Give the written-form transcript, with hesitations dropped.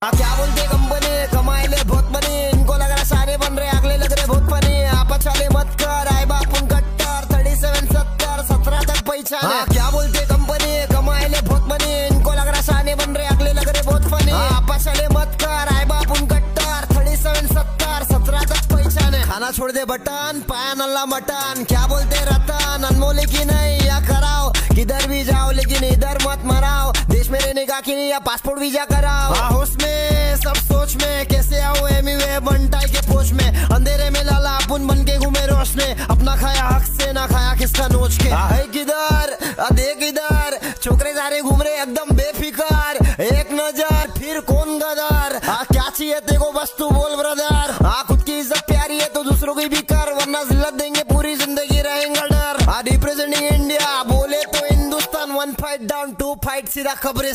क्या बोलते कंपनी कमाए ले बहुत बनी, इनको लग रहा सारे बन रहे अगले लग रहे बहुत फनी। आपस वाले मत कर आए बापुन कट्टर 37 70 17 तक पहचान। क्या बोलते कंपनी कमाए ले बहुत बनी, इनको लग रहा सारे बन रहे अगले लग रहे बहुत फनी। आपस वाले मत कर आए बापुन कट्टर 37 70 17 तक पहचान है। खाना छोड़ दे बटन पाया नल्ला मटन, क्या बोलते रतन अनमोल की नहीं या कराओ किधर भी जाओ लेकिन इधर मत मराओ। देश में रहने का कि नहीं या पासपोर्ट वीजा कराओ। होश में सब सोच में कैसे आओ एमीवे बंटाई के पोच में, अंधेरे में लाला अपुन बन के घूमे रोश में। अपना खाया हक से ना खाया किसका नोच के। किधर देख इधर छोकरे सारे घूम रहे एकदम बेफिकर, एक नजर फिर कौन गदर। क्या चाहिए तेको बस तू बोल ब्रदर। खुद की इज्जत प्यारी है तो दूसरों की भी कर, वरना जिल्लत देंगे पूरी जिंदगी रहेंगे डर। रिप्रेजेंटिंग इंडिया बोले तो हिंदुस्तान 1 फाइट डाउन 2 फाइट सीधा खबरें।